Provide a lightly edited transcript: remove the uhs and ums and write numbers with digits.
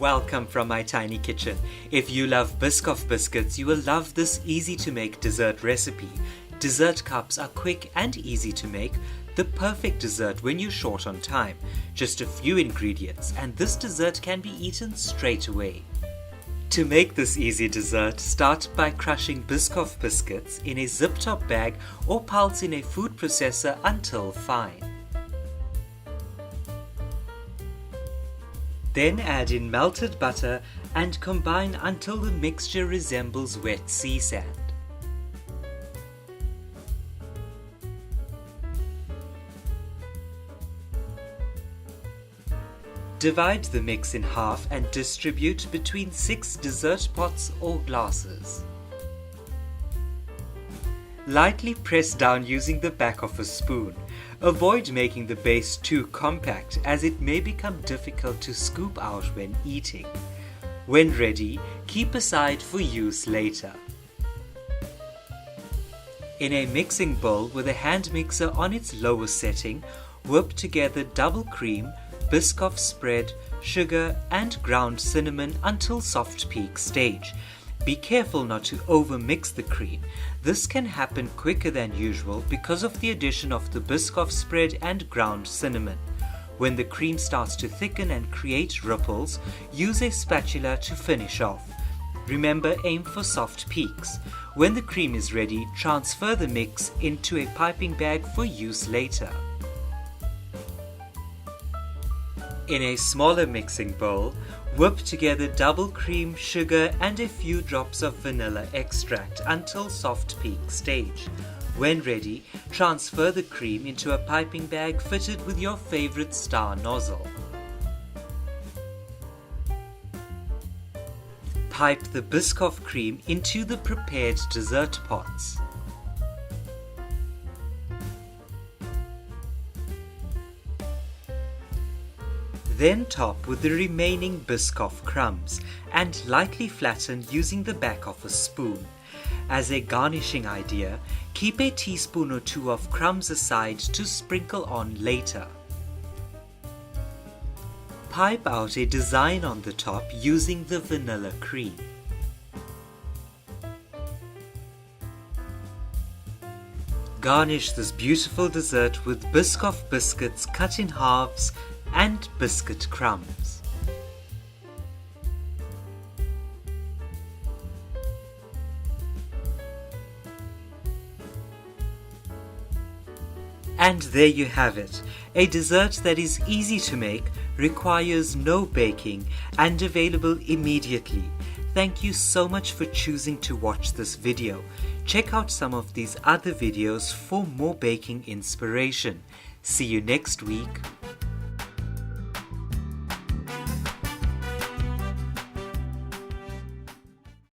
Welcome from my tiny kitchen. If you love Biscoff biscuits, you will love this easy to make dessert recipe. Dessert cups are quick and easy to make, the perfect dessert when you're short on time. Just a few ingredients and this dessert can be eaten straight away. To make this easy dessert, start by crushing Biscoff biscuits in a zip-top bag or pulse in a food processor until fine. Then add in melted butter and combine until the mixture resembles wet sea sand. Divide the mix in half and distribute between 6 dessert pots or glasses. Lightly press down using the back of a spoon. Avoid making the base too compact as it may become difficult to scoop out when eating. When ready, keep aside for use later. In a mixing bowl with a hand mixer on its lowest setting, whip together double cream, Biscoff spread, sugar and ground cinnamon until soft peak stage. Be careful not to over-mix the cream. This can happen quicker than usual because of the addition of the Biscoff spread and ground cinnamon. When the cream starts to thicken and create ripples, use a spatula to finish off. Remember, aim for soft peaks. When the cream is ready, transfer the mix into a piping bag for use later. In a smaller mixing bowl, whip together double cream, sugar and a few drops of vanilla extract until soft peak stage. When ready, transfer the cream into a piping bag fitted with your favorite star nozzle. Pipe the Biscoff cream into the prepared dessert pots. Then top with the remaining Biscoff crumbs and lightly flatten using the back of a spoon. As a garnishing idea, keep a teaspoon or two of crumbs aside to sprinkle on later. Pipe out a design on the top using the vanilla cream. Garnish this beautiful dessert with Biscoff biscuits cut in halves and biscuit crumbs. And there you have it, a dessert that is easy to make, requires no baking and available immediately. Thank you so much for choosing to watch this video. Check out some of these other videos for more baking inspiration. See you next week.